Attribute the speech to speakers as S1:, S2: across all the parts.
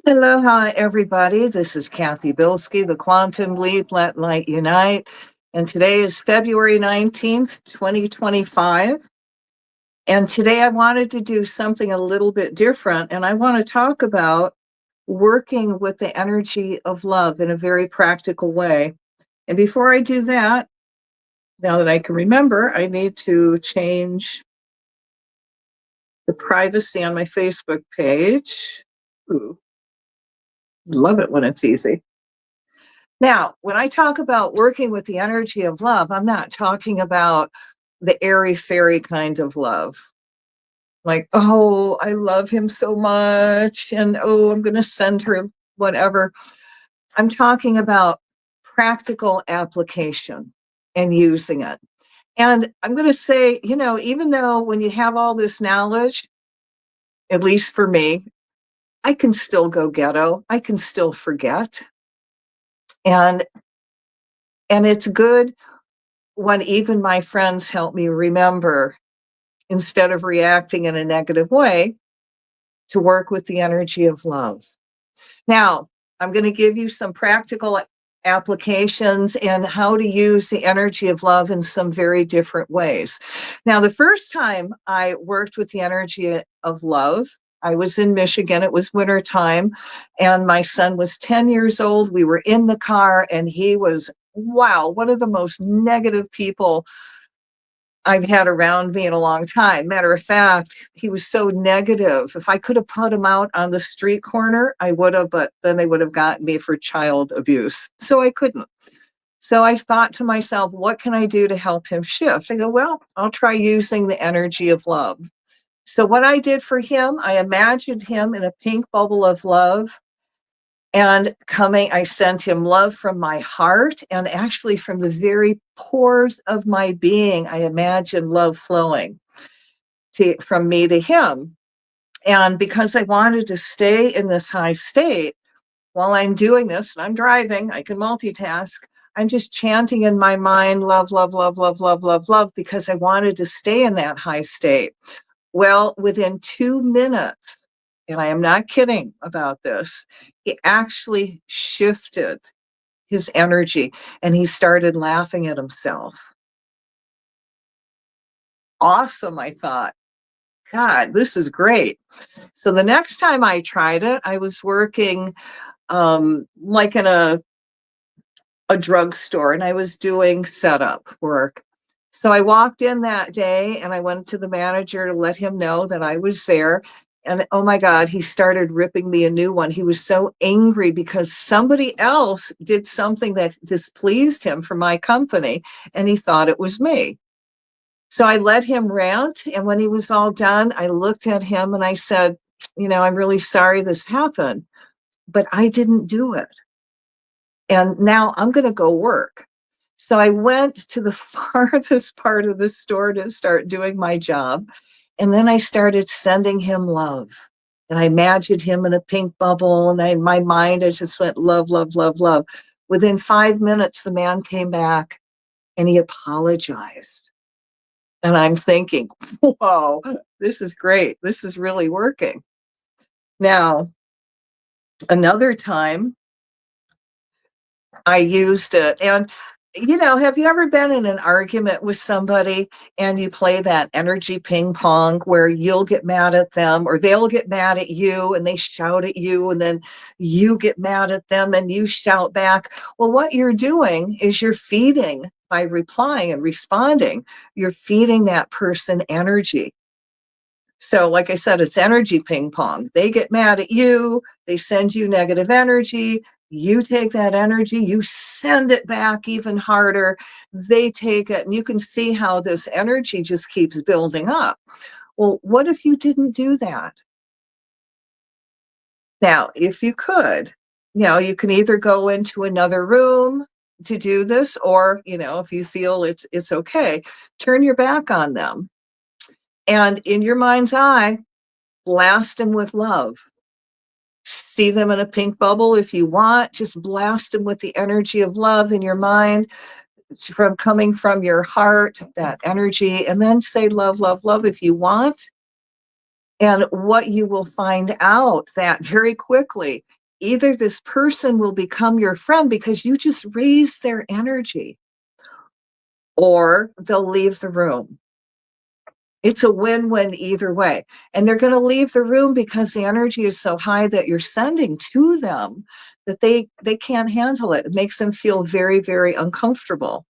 S1: Hello, hi, everybody. This is Cathy Bilsky, the Quantum Leap, Let Light Unite. And today is February 19th, 2025. And today I wanted to do something a little bit different. And I want to talk about working with the energy of love in a very practical way. And before I do that, now that I can remember, I need to change the privacy on my Facebook page. Ooh, love it when it's easy. Now, when I talk about working with the energy of love, I'm not talking about the airy fairy kind of love. Like, oh, I love him so much, and oh, I'm going to send her whatever. I'm talking about practical application and using it. And I'm going to say, even though when you have all this knowledge, at least for me, I can still go ghetto. I can still forget. And and it's good when even my friends help me remember, instead of reacting in a negative way, to work with the energy of love. Now, I'm going to give you some practical applications and how to use the energy of love in some very different ways. Now, the first time I worked with the energy of love, I was in Michigan. It was wintertime, and my son was 10 years old. We were in the car, and he was, wow, one of the most negative people I've had around me in a long time. Matter of fact, he was so negative. If I could have put him out on the street corner, I would have, but then they would have gotten me for child abuse. So I couldn't. So I thought to myself, what can I do to help him shift? I go, well, I'll try using the energy of love. So what I did for him, I imagined him in a pink bubble of love. And I sent him love from my heart, and actually from the very pores of my being, I imagined love flowing from me to him. And because I wanted to stay in this high state while I'm doing this, and I'm driving, I can multitask. I'm just chanting in my mind, love, love, love, love, love, love, love, because I wanted to stay in that high state. Well, within 2 minutes, and I am not kidding about this, he actually shifted his energy and he started laughing at himself. Awesome, I thought. God, this is great. So the next time I tried it, I was working like in a drugstore, and I was doing setup work. So I walked in that day and I went to the manager to let him know that I was there. And oh my God, he started ripping me a new one. He was so angry because somebody else did something that displeased him for my company, and he thought it was me. So I let him rant. And when he was all done, I looked at him and I said, I'm really sorry this happened, but I didn't do it. And now I'm going to go work. So I went to the farthest part of the store to start doing my job. And then I started sending him love. And I imagined him in a pink bubble. And my mind, I just went love, love, love, love. Within 5 minutes, the man came back and he apologized. And I'm thinking, whoa, this is great. This is really working. Now, another time, I used it. And, have you ever been in an argument with somebody and you play that energy ping pong where you'll get mad at them or they'll get mad at you and they shout at you and then you get mad at them and you shout back? Well, what you're doing is you're feeding, by replying and responding, you're feeding that person energy. So, like I said, it's energy ping pong. They get mad at you, they send you negative energy. You take that energy, you send it back even harder. They take it, and you can see how this energy just keeps building up. Well, what if you didn't do that? Now, if you could, you can either go into another room to do this, or, if you feel it's okay, turn your back on them. And in your mind's eye, blast them with love. See them in a pink bubble if you want. Just blast them with the energy of love in your mind, from coming from your heart, that energy, and then say love, love, love if you want. And what you will find out that very quickly, either this person will become your friend because you just raise their energy, or they'll leave the room. It's a win-win either way. And they're going to leave the room because the energy is so high that you're sending to them that they can't handle it. It makes them feel very, very uncomfortable.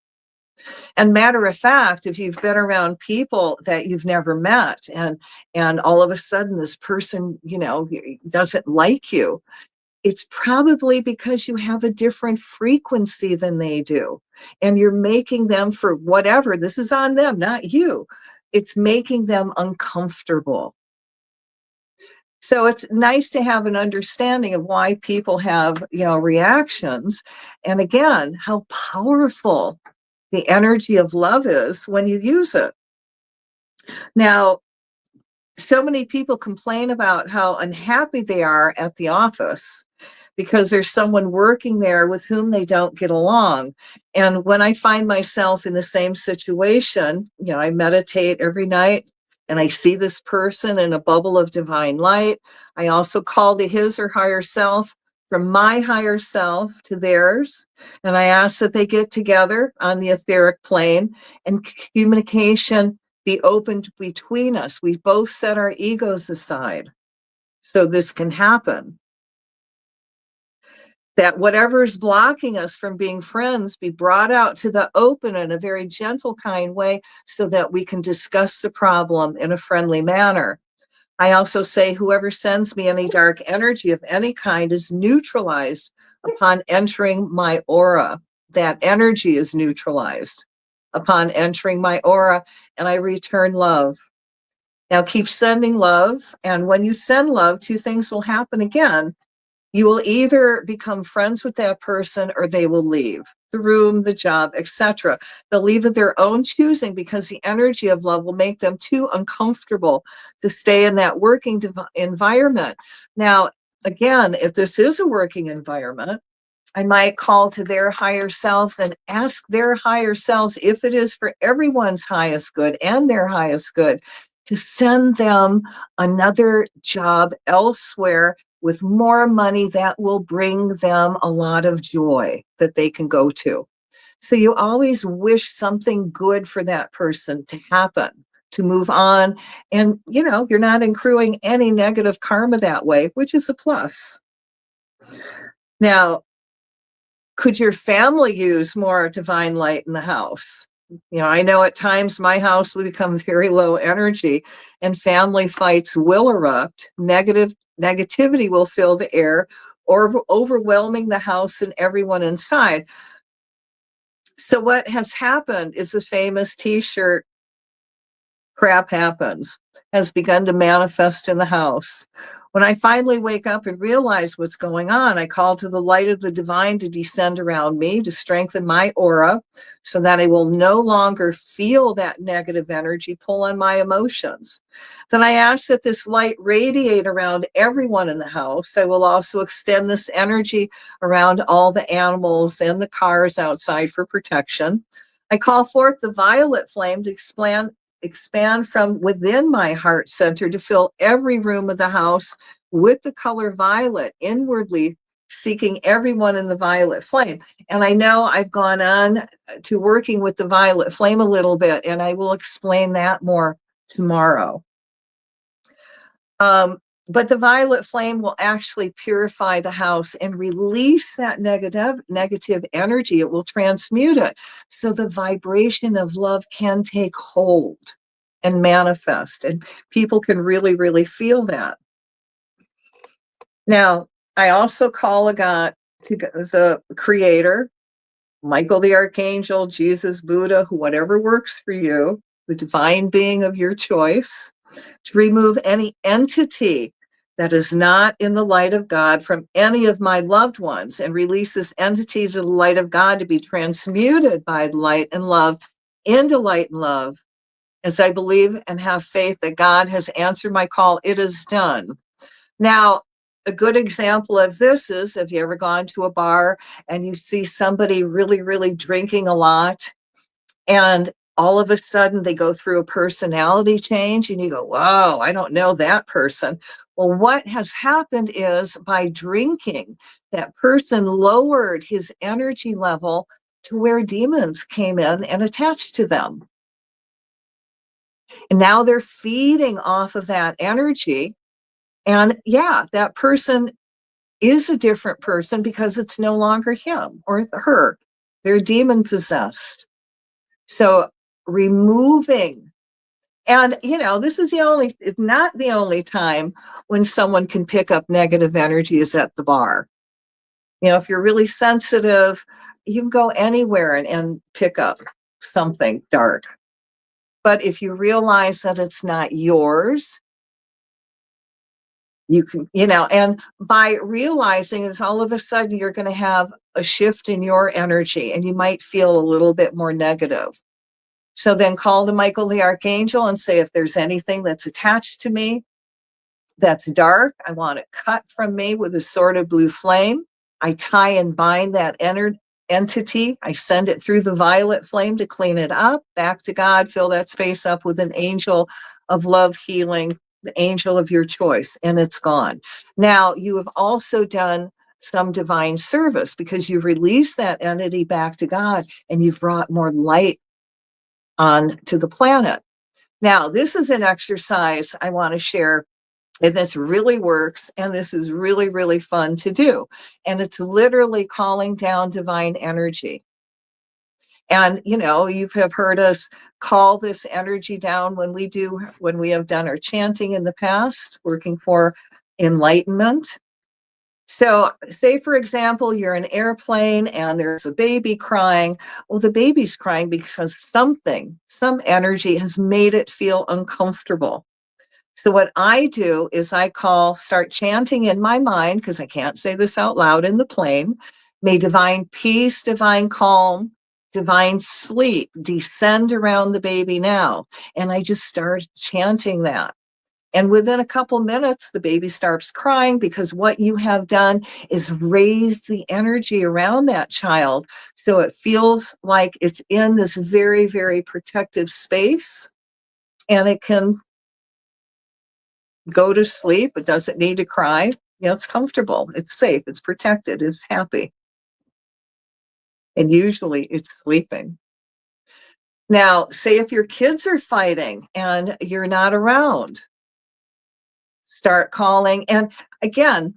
S1: And matter of fact, if you've been around people that you've never met, and all of a sudden this person, doesn't like you, it's probably because you have a different frequency than they do. And you're making them, for whatever, this is on them, not you. It's making them uncomfortable. So it's nice to have an understanding of why people have, reactions. And again, how powerful the energy of love is when you use it. Now, so many people complain about how unhappy they are at the office because there's someone working there with whom they don't get along. And when I find myself in the same situation, I meditate every night and I see this person in a bubble of divine light. I also call to his or higher self, from my higher self to theirs. And I ask that they get together on the etheric plane and communication be opened between us. We both set our egos aside so this can happen. That whatever's blocking us from being friends be brought out to the open in a very gentle, kind way so that we can discuss the problem in a friendly manner. I also say whoever sends me any dark energy of any kind is neutralized upon entering my aura. That energy is neutralized upon entering my aura, and I return love. Now keep sending love, and when you send love, two things will happen again. You will either become friends with that person or they will leave the room, the job, etc. They'll leave of their own choosing because the energy of love will make them too uncomfortable to stay in that working environment. Now, again, if this is a working environment, I might call to their higher selves and ask their higher selves, if it is for everyone's highest good and their highest good, to send them another job elsewhere with more money that will bring them a lot of joy that they can go to. So you always wish something good for that person to happen, to move on. And, you're not accruing any negative karma that way, which is a plus. Now, could your family use more divine light in the house? I know at times my house will become very low energy and family fights will erupt. Negativity will fill the air, or overwhelming the house and everyone inside. So what has happened is the famous t-shirt, crap happens, has begun to manifest in the house. When I finally wake up and realize what's going on, I call to the light of the divine to descend around me, to strengthen my aura so that I will no longer feel that negative energy pull on my emotions. Then I ask that this light radiate around everyone in the house. I will also extend this energy around all the animals and the cars outside for protection. I call forth the violet flame to expand from within my heart center to fill every room of the house with the color violet, inwardly seeking everyone in the violet flame. And I know I've gone on to working with the violet flame a little bit, and I will explain that more tomorrow. But the violet flame will actually purify the house and release that negative energy. It will transmute it. So the vibration of love can take hold and manifest, and people can really, really feel that. Now, I also call a God to the creator, Michael the Archangel, Jesus, Buddha, whatever works for you, the divine being of your choice, to remove any entity that is not in the light of God from any of my loved ones, and release this entity to the light of God to be transmuted by light and love into light and love. As I believe and have faith that God has answered my call, it is done. Now, a good example of this is, have you ever gone to a bar and you see somebody really, really drinking a lot? And all of a sudden they go through a personality change and you go, whoa, I don't know that person. Well, what has happened is by drinking, that person lowered his energy level to where demons came in and attached to them. And now they're feeding off of that energy. And yeah, that person is a different person because it's no longer him or her. They're demon possessed. So removing, and this is it's not the only time when someone can pick up negative energy is at the bar. If you're really sensitive, you can go anywhere and pick up something dark. But if you realize that it's not yours, you can, and by realizing is all of a sudden you're going to have a shift in your energy and you might feel a little bit more negative. So then call to Michael the Archangel and say, if there's anything that's attached to me that's dark, I want it cut from me with a sword of blue flame. I tie and bind that entity. I send it through the violet flame to clean it up, back to God, fill that space up with an angel of love healing, the angel of your choice, and it's gone. Now, you have also done some divine service because you've released that entity back to God and you've brought more light on to the planet. Now, this is an exercise I want to share, and this really works, and this is really, really fun to do. And it's literally calling down divine energy. And, you have heard us call this energy down when we have done our chanting in the past, working for enlightenment. So say, for example, you're in an airplane and there's a baby crying. Well, the baby's crying because some energy has made it feel uncomfortable. So what I do is start chanting in my mind, because I can't say this out loud in the plane. May divine peace, divine calm, divine sleep descend around the baby now. And I just start chanting that. And within a couple minutes, the baby starts crying because what you have done is raise the energy around that child. So it feels like it's in this very, very protective space and it can go to sleep. It doesn't need to cry. It's comfortable. It's safe. It's protected. It's happy. And usually it's sleeping. Now, say if your kids are fighting and you're not around, start calling. And again,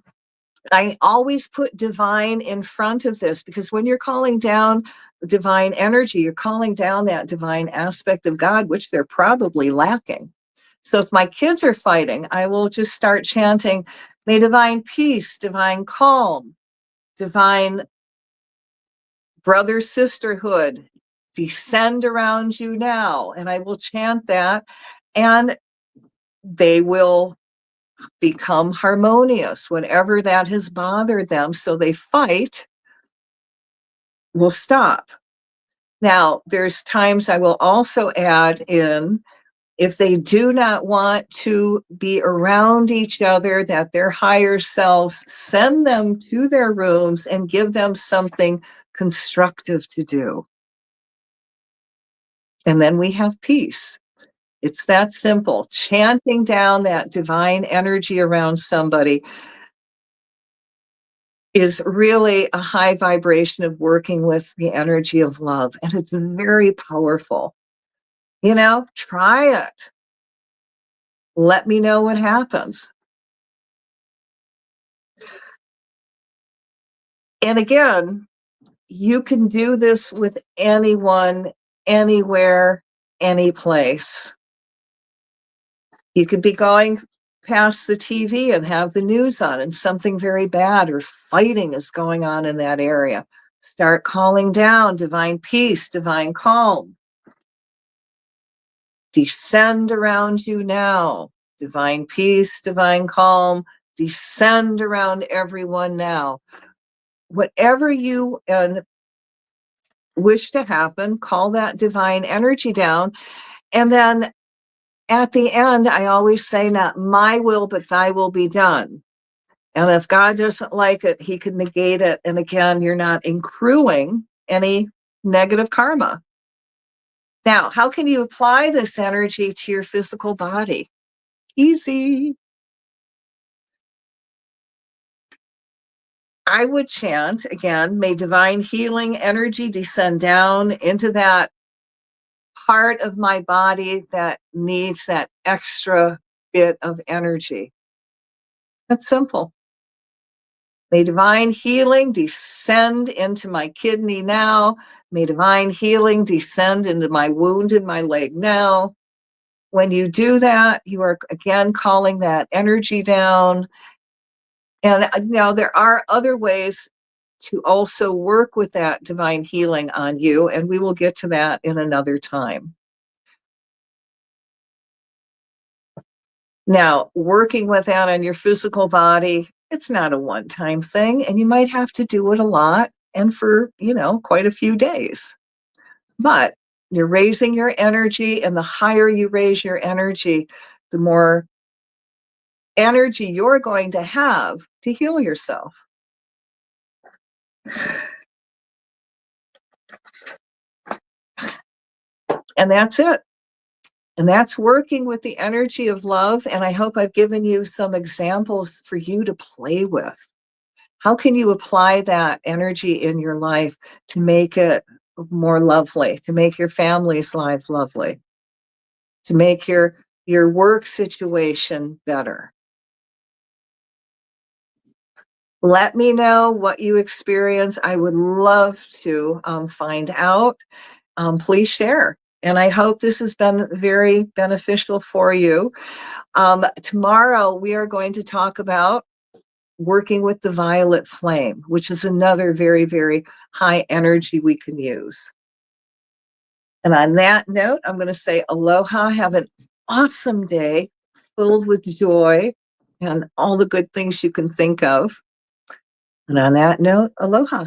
S1: I always put divine in front of this because when you're calling down divine energy, you're calling down that divine aspect of God, which they're probably lacking. So if my kids are fighting, I will just start chanting, may divine peace, divine calm, divine brother sisterhood descend around you now. And I will chant that and they will become harmonious. Whatever that has bothered them, so they fight, will stop. Now, there's times I will also add in, if they do not want to be around each other, that their higher selves send them to their rooms and give them something constructive to do. And then we have peace. It's that simple. Chanting down that divine energy around somebody is really a high vibration of working with the energy of love. And it's very powerful. Try it. Let me know what happens. And again, you can do this with anyone, anywhere, any place. You could be going past the TV and have the news on and something very bad or fighting is going on in that area. Start calling down divine peace, divine calm. Descend around you now. Divine peace, divine calm. Descend around everyone now. Whatever you wish to happen, call that divine energy down. And then at the end, I always say, not my will, but thy will be done. And if God doesn't like it, he can negate it. And again, you're not accruing any negative karma. Now, how can you apply this energy to your physical body? Easy. I would chant again, may divine healing energy descend down into that part of my body that needs that extra bit of energy. That's simple. May divine healing descend into my kidney now. May divine healing descend into my wound in my leg now. When you do that, you are again calling that energy down. And now there are other ways to also work with that divine healing on you, and we will get to that in another time. Now, working with that on your physical body, it's not a one-time thing, and you might have to do it a lot and for, quite a few days. But you're raising your energy, and the higher you raise your energy, the more energy you're going to have to heal yourself. And that's it. And that's working with the energy of love. And I hope I've given you some examples for you to play with. How can you apply that energy in your life to make it more lovely, to make your family's life lovely, to make your work situation better? Let me know what you experience. I would love to find out. Please share. And I hope this has been very beneficial for you. Tomorrow, we are going to talk about working with the violet flame, which is another very, very high energy we can use. And on that note, I'm going to say aloha. Have an awesome day filled with joy and all the good things you can think of. And on that note, aloha.